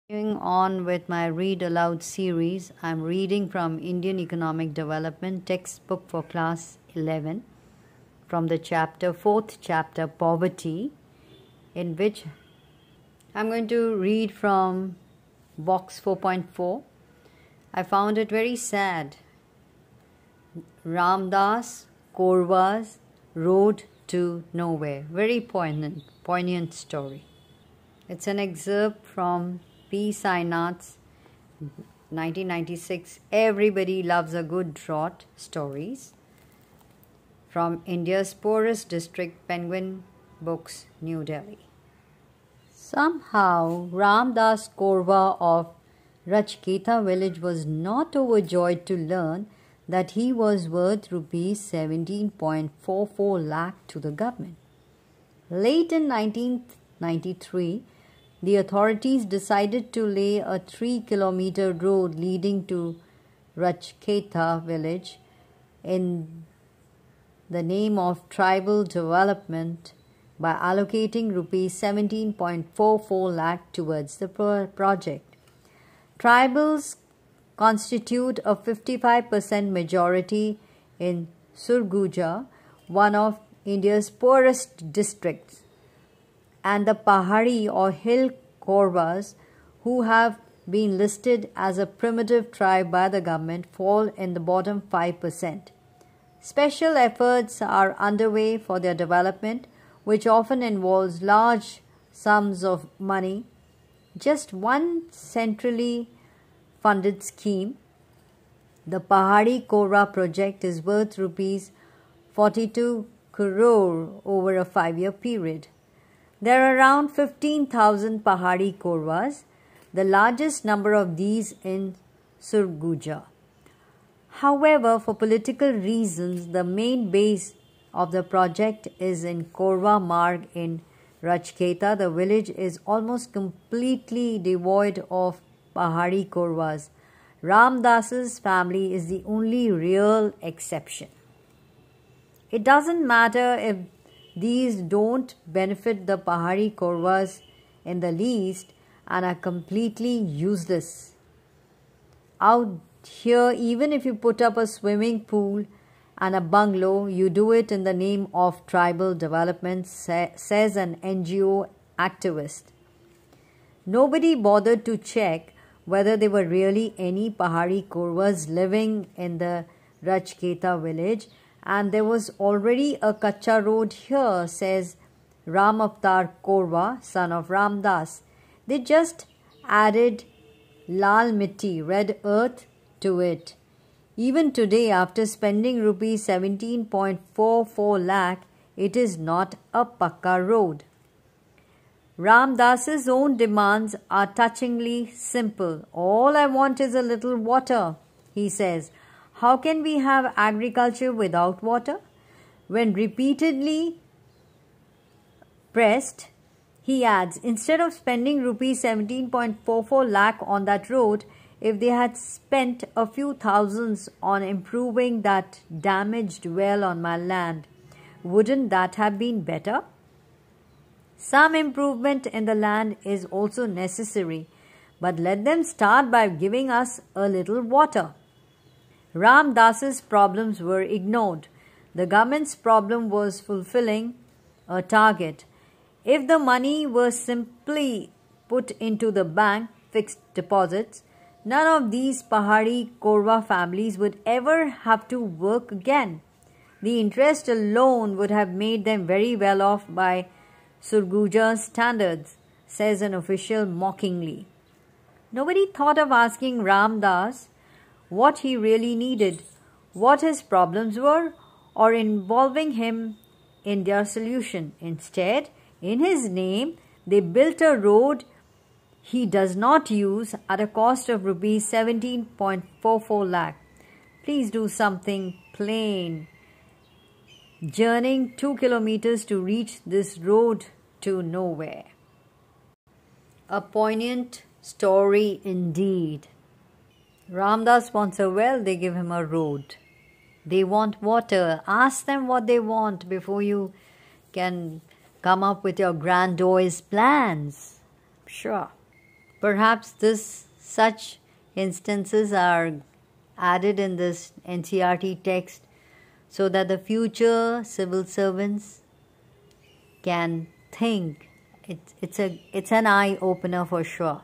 Continuing on with my read aloud series, I'm reading from Indian Economic Development textbook for class 11 from the fourth chapter Poverty, in which I'm going to read from box 4.4. I found it very sad. Ramdas Korwa's Road to Nowhere. Very poignant story. It's an excerpt from P. Sainath's 1996 Everybody Loves a Good Drought Stories from India's poorest district, Penguin Books, New Delhi. Somehow, Ramdas Korwa of Rachketa village was not overjoyed to learn that he was worth rupees 17.44 lakh to the government. Late in 1993, the authorities decided to lay a 3-kilometer road leading to Rachketa village in the name of tribal development by allocating rupees 17.44 lakh towards the project. Tribals constitute a 55% majority in Surguja, one of India's poorest districts, and the Pahari or hill Korwas, who have been listed as a primitive tribe by the government, fall in the bottom 5%. Special efforts are underway for their development, which often involves large sums of money. Just one centrally funded scheme, the Pahari Korwa project, is worth rupees 42 crore over a 5-year period. There are around 15,000 Pahari Korwas, the largest number of these in Surguja. However, for political reasons, the main base of the project is in Korwa Marg in Rachketa. The village is almost completely devoid of Pahari Korwas. Ramdas's family is the only real exception. It doesn't matter if these don't benefit the Pahari Korwas in the least and are completely useless. Out here, even if you put up a swimming pool and a bungalow, you do it in the name of tribal development, says an NGO activist. Nobody bothered to check whether there were really any Pahari Korwas living in the Rachketa village, and there was already a Kacha road here, says Ram Avtar Korwa, son of Ramdas. They just added lal mitti, red earth, to it. Even today, after spending rupees 17.44 lakh, it is not a pakka road. Ramdas's own demands are touchingly simple. All I want is a little water, he says. How can we have agriculture without water? When repeatedly pressed, he adds, instead of spending rupees 17.44 lakh on that road, if they had spent a few thousands on improving that damaged well on my land, wouldn't that have been better? Some improvement in the land is also necessary, but let them start by giving us a little water. Ramdas's problems were ignored. The government's problem was fulfilling a target. If the money were simply put into the bank, fixed deposits, none of these Pahari Korwa families would ever have to work again. The interest alone would have made them very well off by Surguja's standards, says an official mockingly. Nobody thought of asking Ramdas what he really needed, what his problems were, or involving him in their solution. Instead, in his name, they built a road he does not use at a cost of rupees 17.44 lakh. Please do something plain. Journeying 2 kilometers to reach this road to nowhere. A poignant story indeed. Ramdas wants a well, they give him a road. They want water. Ask them what they want before you can come up with your grandiose plans. Sure. Perhaps such instances are added in this NCERT text so that the future civil servants can think. It's an eye opener for sure.